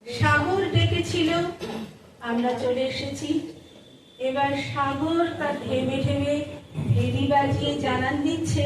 সাগর ডেকেছিল, আমরা চলে এসেছি। এবার সাগর তার ঢেবে ঢেবে হেরি বাজিয়ে জানান দিচ্ছে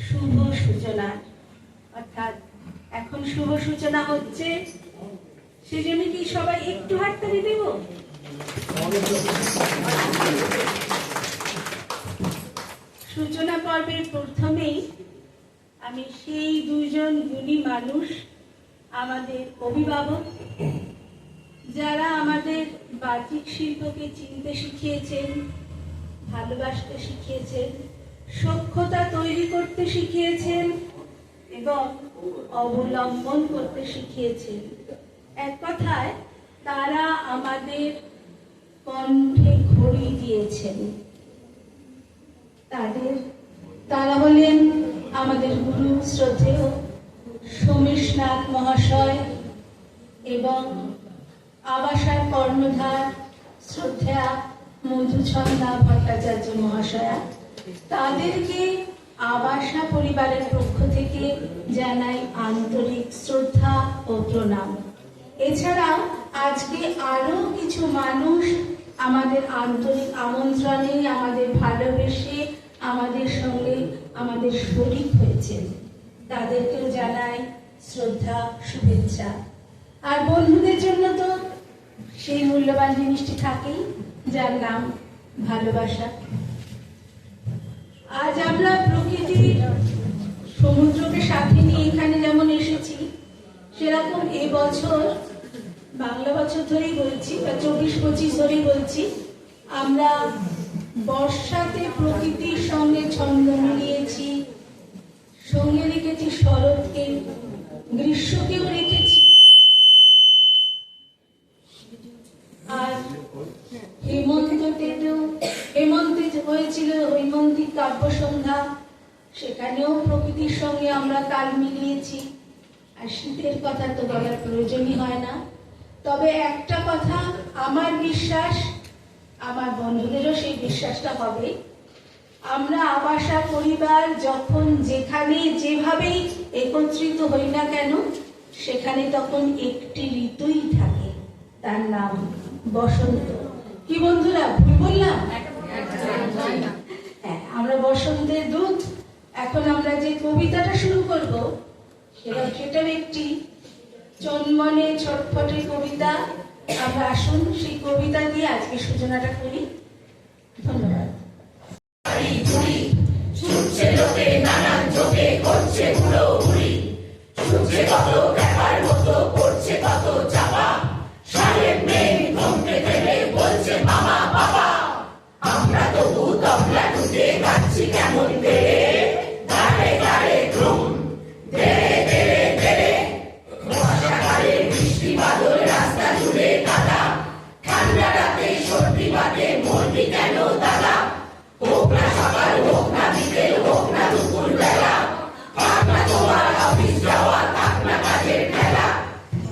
শুভ সূচনা, অর্থাৎ এখন শুভ সূচনা হচ্ছে। সেজন্য কি সবাই একটু হাততালি দেব? সূচনা পর্বের প্রথমেই আমি সেই দুজন গুণী মানুষ, আমাদের অভিভাবক, যারা আমাদের বাচিক শিল্পকে চিনতে শিখিয়েছেন, ভালোবাসতে শিখিয়েছেন, সখ্যতা তৈরি করতে শিখিয়েছেন এবং অবলম্বন করতে শিখিয়েছেন। এক কথায় তারা আমাদের কণ্ঠে ঘড়ি দিয়েছেন। তারা হলেন আমাদের গুরু শ্রদ্ধেয় সোমেশনাথ মহাশয় এবং আবাসার কর্ণধার শ্রদ্ধেয়া মধুছন্দা ভট্টাচার্য মহাশয়া। তাদেরকে আবাসা পরিবারের পক্ষ থেকে জানাই আন্তরিক শ্রদ্ধা ও প্রণাম। এছাড়াও আজকে আরো কিছু মানুষ আমাদের আন্তরিক আমন্ত্রণে, আমাদের ভালোবেসে আমাদের সঙ্গে আমাদের শরীক হয়েছেন, তাদেরকেও জানাই শ্রদ্ধা, শুভেচ্ছা। আর বন্ধুদের জন্য তো সেই মূল্যবান জিনিসটি থাকেই, যার নাম ভালোবাসা। আজ আমরা প্রকৃতির সমুদ্রকে সাথে নিয়ে এখানে যেমন এসেছি, সেরকম এবছর বাংলা বছর ধরেই বলছি, বা 24-25 ধরেই বলছি, আমরা বর্ষাতে প্রকৃতির সঙ্গে ছন্দ মিলিয়েছি, সঙ্গে রেখেছি শরৎকে, গ্রীষ্মকেও রেখেছি, আর হেমন্তে হয়েছিল হৈমন্তিক কাব্য সন্ধ্যা, সেখানেও প্রকৃতির সঙ্গে আমরা তাল মিলিয়েছি। আর শীতের কথা তো বলার প্রয়োজনই হয় না। তবে একটা কথা আমার বিশ্বাস, আমার বন্ধুদেরও সেই বিশ্বাসটা হবে, আমরা আবাসা পরিবার যখন যেখানে যেভাবেই একত্রিত হই না কেন, সেখানে তখন একটি ঋতুই থাকে, তার নাম বসন্ত। কি বন্ধুরা, ভুল বললাম? হ্যাঁ, আমরা বসন্তের দূত। এখন আমরা যে কবিতাটা শুরু করব, সেটার একটি চন্মনে ছটফটে কবিতা। আমরা আসুন সেই কবিতা দিয়ে আজকে সূচনাটা করি। ধন্যবাদ। ছুটছে লোকে নানান চোখে, করছে হুড়োহুড়ি, ছুটছে কত দেখার মতো, করছে কত চাপা। সাহেব মেয়ে ঘুমতে গেলে বলছে মামা বাবা, আমরা তবু তবলা টুটে গাচ্ছি কেমন বেড়ে, দাঁড়ে দাঁড়ে ঘুম দেড়ে দেড়ে দেড়ে। বর্ষাকালে বৃষ্টি বাদল, রাস্তা জুড়ে কাদা, ঠান্ডা রাতে সর্দি বাদে মরবি কেন দাদা। হোক না সকাল, হোক না বিকেল, হোক না দুপুর বেলা, থাক না তোমার অফিস যাওয়া, থাক না কাজের খেলা।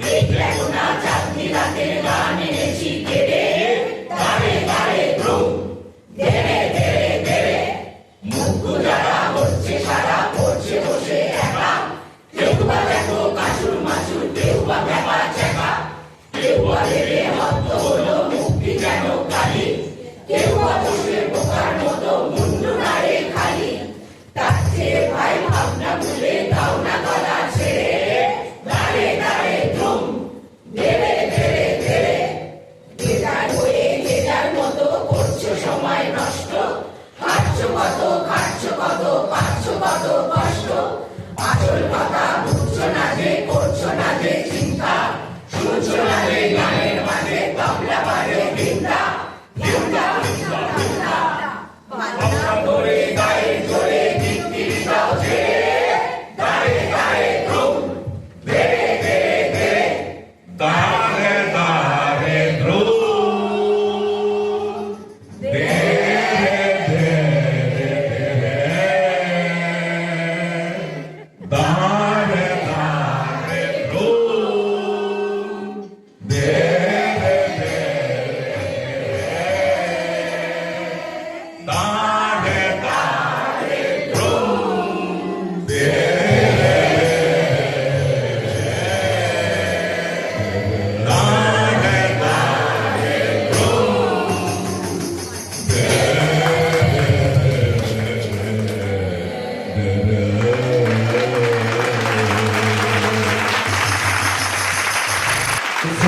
এই দেখো না চাঁদনি রাতের গান এনেছি কেড়ে, দাঁড়ে দাঁড়ে ঘুম দেড়ে দেড়ে দেড়ে। মুখ যারা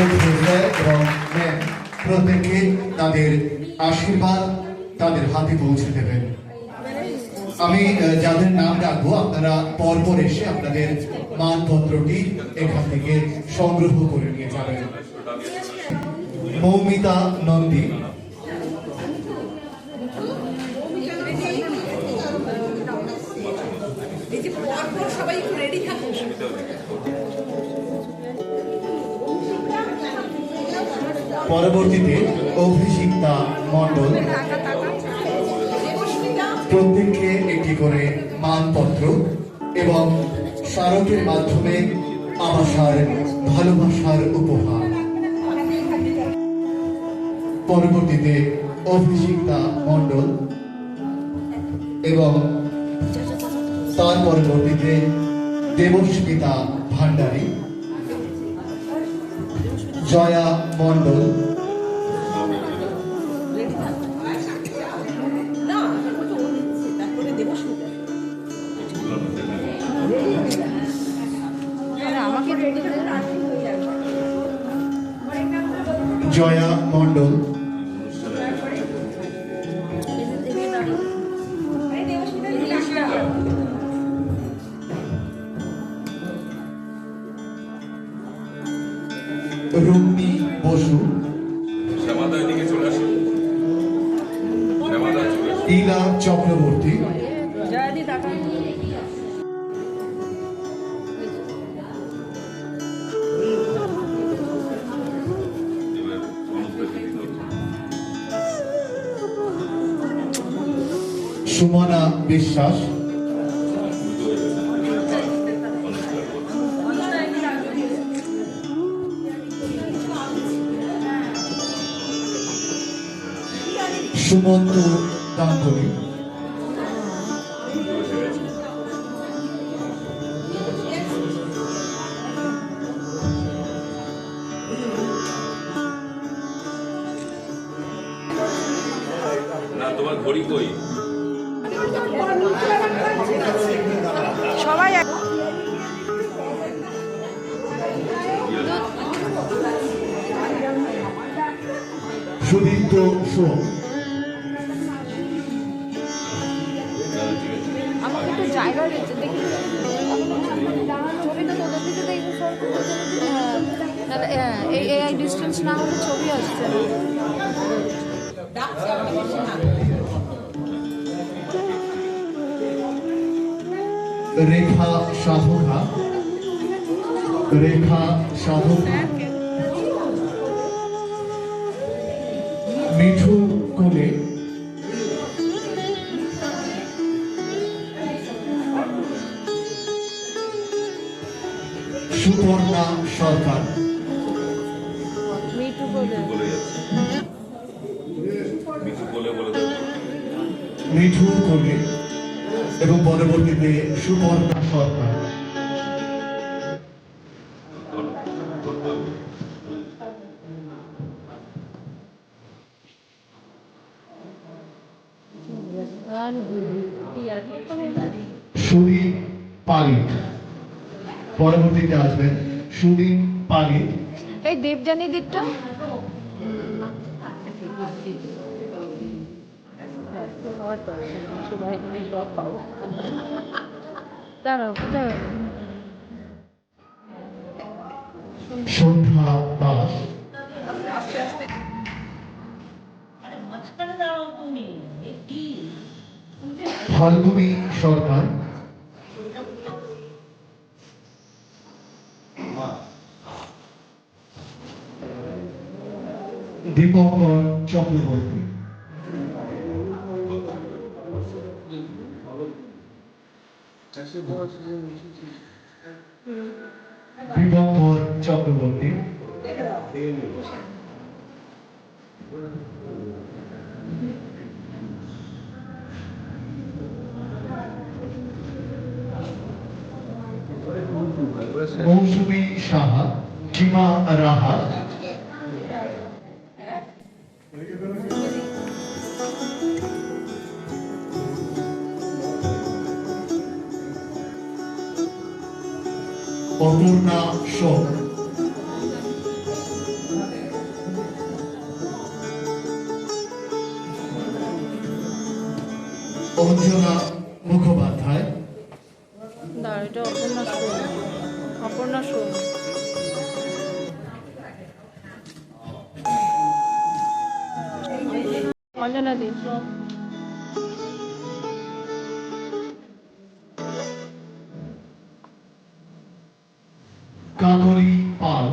স্যার এবং ম্যাম প্রত্যেকে তাদের আশীর্বাদ তাদের হাতে পৌঁছে দেবেন। আমি যাদের নাম রাখবো আপনারা পরপর এসে আপনাদের মানপত্রটি এখান থেকে সংগ্রহ করে নিয়ে যাবেন। মৌমিতা নন্দী, পরবর্তীতে অভিষিক্তা মণ্ডল, প্রত্যেককে একটি করে মানপত্র এবং স্মারকের মাধ্যমে আবাসার ভালোবাসার উপহার। পরবর্তীতে অভিষিক্তা মণ্ডল এবং তার পরবর্তীতে দেবস্মিতা ভান্ডারী, জয়া মণ্ডল, জয়া মণ্ডল, রুক্মি বসু, ইলা চক্রবর্তী, সুমনা বিশ্বাস, সুমন্ত গাঙ্গুলি, তোমার ঘড়ি কই? সবাই সুদীপ্ত সোম, আমাকে একটু জায়গা দিচ্ছে দেখি ছবিটা তোদের দিকে দেখি এই ডিস্টেন্স না হলে ছবি আসছে রেখা সাধনা, রেখা সাধনা, মিঠু কোলে, সুপর্ণা সরকার, মিঠু বলে বলে যাচ্ছে মিঠু বলে বলে দেবে। মিঠু কোলে এবং পরবর্তীতে সুপর্ণা সরকার। সুদীপ পালিত, পরবর্তীতে আসবেন সুদীপ পালিত। এই দেবযানী দিকটা দাঁড়াও দাঁড়াও সন্ধ্যা দাস, ফাল্গুনী সরকার, দীপঙ্কর চক্রবর্তী, দীপঙ্কর চক্রবর্তী, মৌসুমী সাহা, সীমা রাহা, অপর্ণা শোক, অঞ্জনা মুখোপাধ্যায়, দাঁড়া, এটা অপর্ণা শোন। অপর্ণা শোন। অঞ্জনা দি। কাকলি পাল,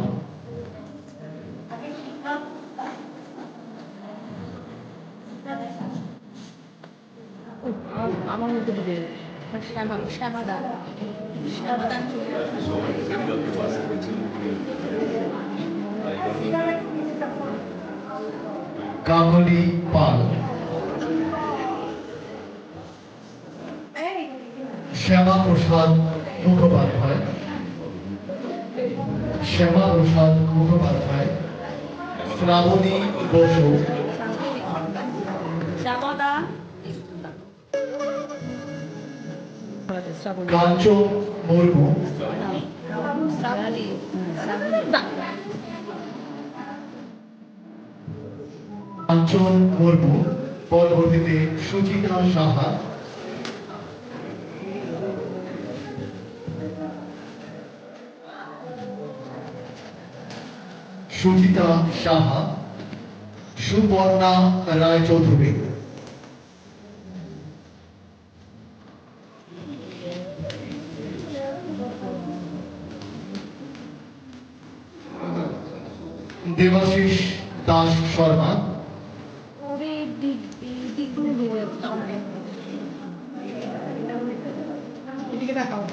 আমার মধ্যে ঢুকে গেছে। শ্যামা, শ্যামা দা। শ্যামা দা। কাকলি পাল, শ্যামা প্রসাদ মুখোপাধ্যায়, শ্যামা প্রসাদ মুখোপাধ্যায়, শ্রাবণী বসু, শ্যামা দা। কাঞ্চন মুর্মু, শ্রাবণী। কাঞ্চন মুর্মু, পরবর্তীতে সুচিতা সাহা, সুচিতা সাহা, সুবর্ণা রায়চৌধুরী, দেবাশিস দাস শর্মা, ওরে দিকগুলো দিয়ে এদিকে দেখাও।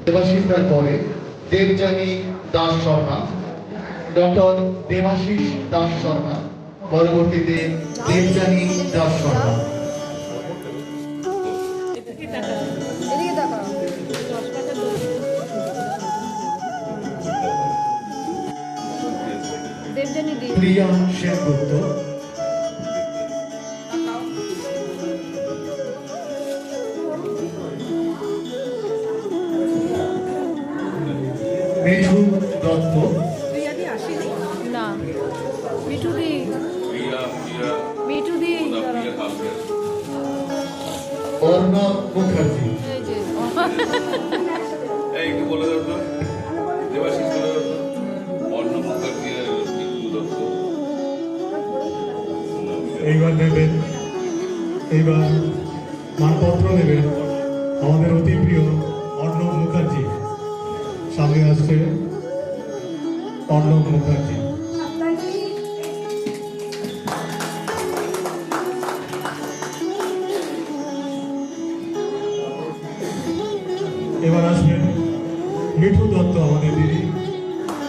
দেবাশিস তার পরে দেবযানী দাস শর্মা, ডক্টর দেবাশিস দাস শর্মা, পরবর্তীতে দেবযানী দাস শর্মা। এদিকে দেখাও। দেবযানী দি। প্রিয়া সেনগুপ্ত, মিঠু দত্ত, না, মিঠু দি। মিঠু দি। অর্ণব মুখার্জি, এই যে একটু বলে দাও তো, দেবাশিস বলে দাও তো, অন্য মুখার্জি আর মিঠু দত্ত। এইবার নেবেন, এইবার মানপত্র নেবেন আমাদের অতি প্রিয় অর্ণব মুখার্জি। সামনে আসছে অর্ণব মুখার্জি। এবার আসবেন মিঠু দত্ত, আমাদের দিদি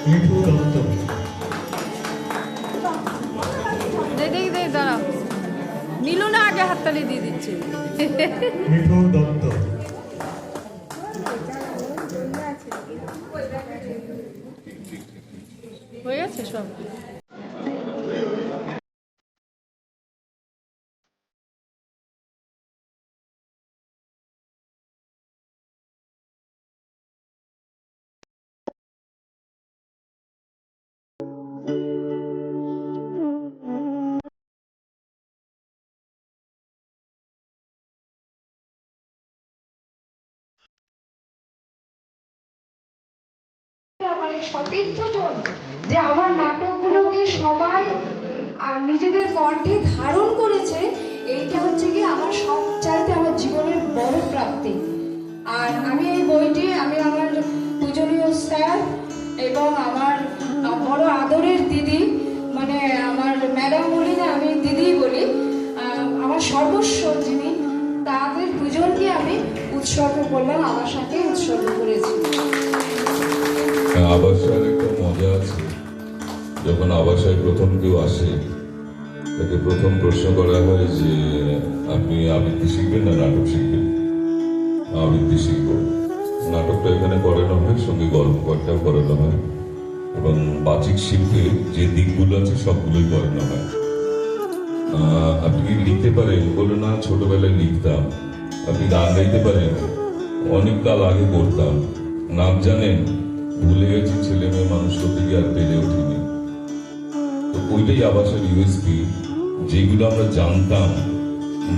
মিঠু দত্ত। দে দাঁড়াও। নীলু না আগে হাততালি দিয়ে দিচ্ছে। মিঠু দত্ত। হয়ে গেছে সব। মানে সতীর্থজন যে আমার নাটকগুলোকে সবাই নিজেদের কণ্ঠে ধারণ করেছে, এইটা হচ্ছে কি আমার সবচাইতে আমার জীবনের বড় প্রাপ্তি। আর আমি এই বইটি আমি আমার পূজনীয় স্যার এবং আমার বড় আদরের দিদি, মানে আমার ম্যাডাম বলি না, আমি দিদি বলি, আমার সর্বস্ব যিনি, তাদের দুজনকে আমি উৎসর্গ করলাম, আমার সাথে উৎসর্গ করেছি। আবাসার একটা মজা আছে, যখন আবাসায় প্রথম কেউ আসে তাকে প্রথম প্রশ্ন করা হয় যে আপনি আবৃত্তি শিখবেন না নাটক শিখবেন? আবৃত্তি শিখব। নাটকটা এখানে করানো হয়, সঙ্গে গল্প পাঠটাও করানো হয়, এবং বাচিক শিল্পে যে দিকগুলো আছে সবগুলোই করানো হয়। আপনি কি লিখতে পারেন? বলে না, ছোটবেলায় লিখতাম। আপনি গান গাইতে পারেন? অনেক কাল আগে করতাম। নাম জানেন? ভুলে গেছি, ছেলে মেয়ে মানুষ করতে গিয়ে আর পেরে উঠিনি। তো ওইটাই আবাসের ইউএসপি, যেগুলো আমরা জানতাম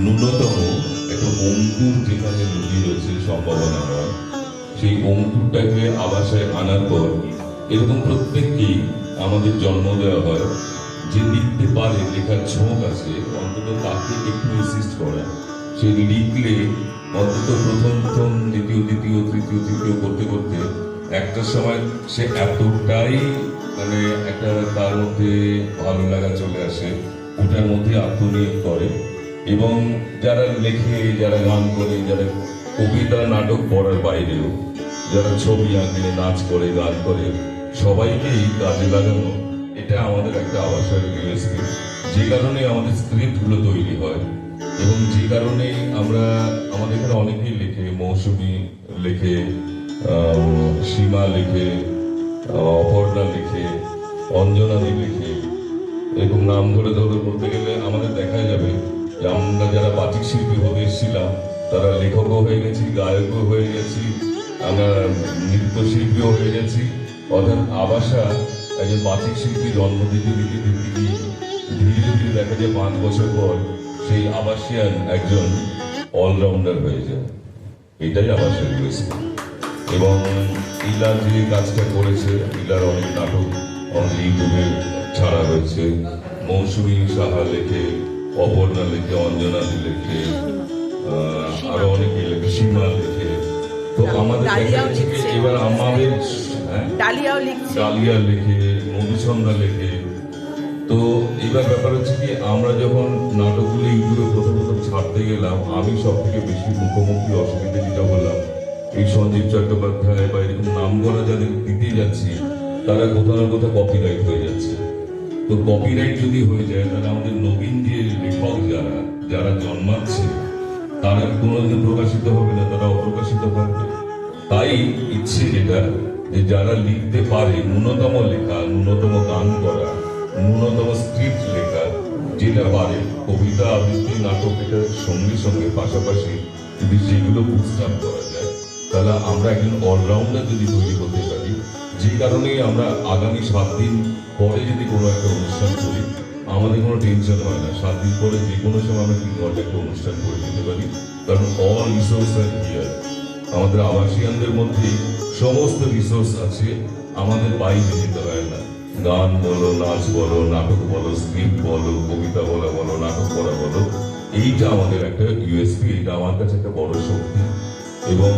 ন্যূনতম একটা অঙ্কুর যেখানে লুকিয়ে রয়েছে সম্ভাবনা নয়, সেই অঙ্কুরটাকে আবাসায় আনার পর এরকম প্রত্যেককেই আমাদের জন্ম দেওয়া হয় যে লিখতে পারে, লেখার ঝোঁক আছে, অন্তত তাকে একটু অ্যাসিস্ট করা। সে লিখলে অন্তত প্রথম দ্বিতীয় তৃতীয় করতে করতে একটা সময় সে এতটাই মানে একটা তার মধ্যে ভালো লাগা চলে আসে, ওটার মধ্যে আত্মনিয়োগ করে। এবং যারা লেখে, যারা গান করে, যারা কবিতা নাটক পড়ার বাইরেও যারা ছবি আঁকে, নাচ করে, গান করে, সবাইকেই কাজে লাগানো, এটা আমাদের একটা আবাসের ইউএসপি। যে কারণে আমাদের স্ক্রিপ্টগুলো তৈরি হয় এবং যে কারণে আমরা আমাদের এখানে অনেকেই লেখে, মৌসুমী লেখে, সীমা লেখে, অপর্ণা লেখে, অঞ্জনাদি লেখে, এরকম নাম ধরে বলতে গেলে আমাদের দেখা যাবে যে আমরা যারা বাচিক শিল্পী হতে এসেছিলাম তারা লেখকও হয়ে গেছি, গায়কও হয়ে গেছি, আমরা নৃত্যশিল্পীও হয়ে গেছি। অর্থাৎ আবাসা একজন বাচিক শিল্পী জন্ম দিতে ধীরে ধীরে দেখা যায় 5 বছর পর সেই আবাসিয়ান একজন অলরাউন্ডার হয়ে যায়। এটাই আবাসের ইউএসপি। এবং ইলা যে কাজটা করেছে, ইলার অনেক নাটক অনেক ইউটিউবে ছাড়া হয়েছে। মৌসুমী সাহা লেখে, অপর্ণা লেখে, অঞ্জনা লেখে, আরো অনেকে লেখে, সীমা লেখে। তো আমাদের এবার আমাদের ডালিয়া লেখে, মধুচন্দ্রা লেখে। তো এবার ব্যাপার হচ্ছে কি, আমরা যখন নাটকগুলো ইউটিউবে প্রথম ছাড়তে গেলাম, আমি সব থেকে বেশি মুখোমুখি অসুবিধা যেটা বললাম, এই সঞ্জীব চট্টোপাধ্যায় বা এরকম নাম করা যাদের দিতে যাচ্ছি, তারা কোথাও না কোথাও কপিরাইট হয়ে যাচ্ছে। তো কপিরাইট যদি হয়ে যায়, তাহলে আমাদের নবীন যে লেখক যারা জন্মাচ্ছে, তারা কোনোদিন প্রকাশিত হবে না, তারা অপ্রকাশিত থাকবে। তাই ইচ্ছে যেটা, যে যারা লিখতে পারে, ন্যূনতম লেখা, ন্যূনতম গান করা, ন্যূনতম স্ক্রিপ্ট লেখা, যেটা পারে, কবিতা আবৃত্তি নাটক, এটার সঙ্গে সঙ্গে পাশাপাশি যদি সেগুলো বুস্টাপ করা যায়, তাহলে আমরা একজন অলরাউন্ডার যদি তৈরি করতে পারি। যে কারণেই আমরা আগামী 7 দিন পরে যদি কোনো একটা অনুষ্ঠান করি, আমাদের কোনো টেনশন হয় না। 7 দিন পরে যে কোনো সময় আমরা 3 ঘন্টা একটা অনুষ্ঠান করে দিতে পারি, কারণ অল রিসোর্স আর হিয়ার। আমাদের আবাসিয়ানদের মধ্যে সমস্ত রিসোর্স আছে, আমাদের বাইরে যেতে হয় না। গান বলো, নাচ বলো, নাটক বলো, স্ক্রিপ্ট বলো, কবিতা বলো, নাটক পড়া বলো, এইটা আমাদের একটা ইউএসপি। এটা আমার কাছে একটা বড় শক্তি। এবং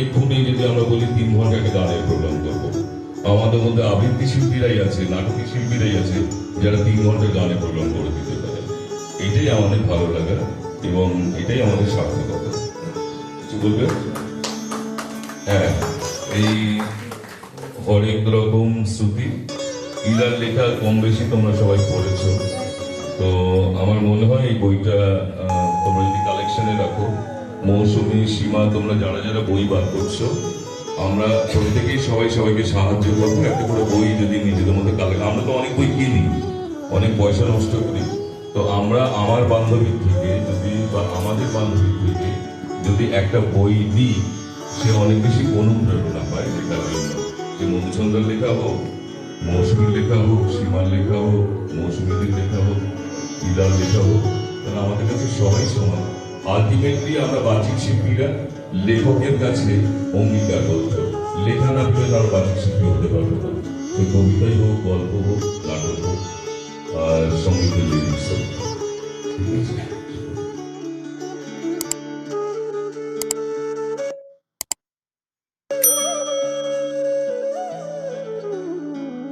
এক্ষুনি যদি আমরা বলি 3 ঘন্টা একটা গানের প্রোগ্রাম করবো, আমাদের মধ্যে আবৃত্তি শিল্পীরাই আছে, নাটকের শিল্পীরাই আছে, যারা 3 ঘন্টা গানের প্রোগ্রাম করে দিতে পারে। এটাই আমাদের ভালো লাগা এবং এটাই আমাদের সার্থকতা। কিছু বলবে? হ্যাঁ, এই হরেক রকম শ্রুতি, ইলার লেখা কম বেশি তোমরা সবাই পড়েছো। তো আমার মনে হয় এই বইটা তোমরা যদি কালেকশনে রাখো, মৌসুমী, সীমা, তোমরা যারা যারা বই বার করছো, আমরা প্রত্যেকেই সবাইকে সাহায্য করবো। একটা করে বই যদি নিজেদের মধ্যে আমরা তো অনেক বই কিনি, অনেক পয়সা নষ্ট করি। তো আমরা আমার বান্ধবীর থেকে যদি বা আমাদের বান্ধবীর থেকে যদি একটা বই দিই, সে অনেক বেশি অনুপ্রেরণা পায় লেখার জন্য। যে মধুচন্দ্রার লেখা হোক, মৌসুমীর লেখা হোক, সীমার লেখা হোক, মৌসুমীদের লেখা হোক, ইলার লেখা হোক, তাহলে আমাদের কাছে সবাই সমান। আলটিমেটলি আমরা বাচিক শিল্পীরা লেখকের কাছে অঙ্গীকারবদ্ধ। লেখা না পেলে তার বাচিক শিল্পী হতে পারবে না। সে কবিতাই হোক, গল্প হোক, নাটক হোক, আর সঙ্গীতের লিরিক্স হোক। ঠিক আছে।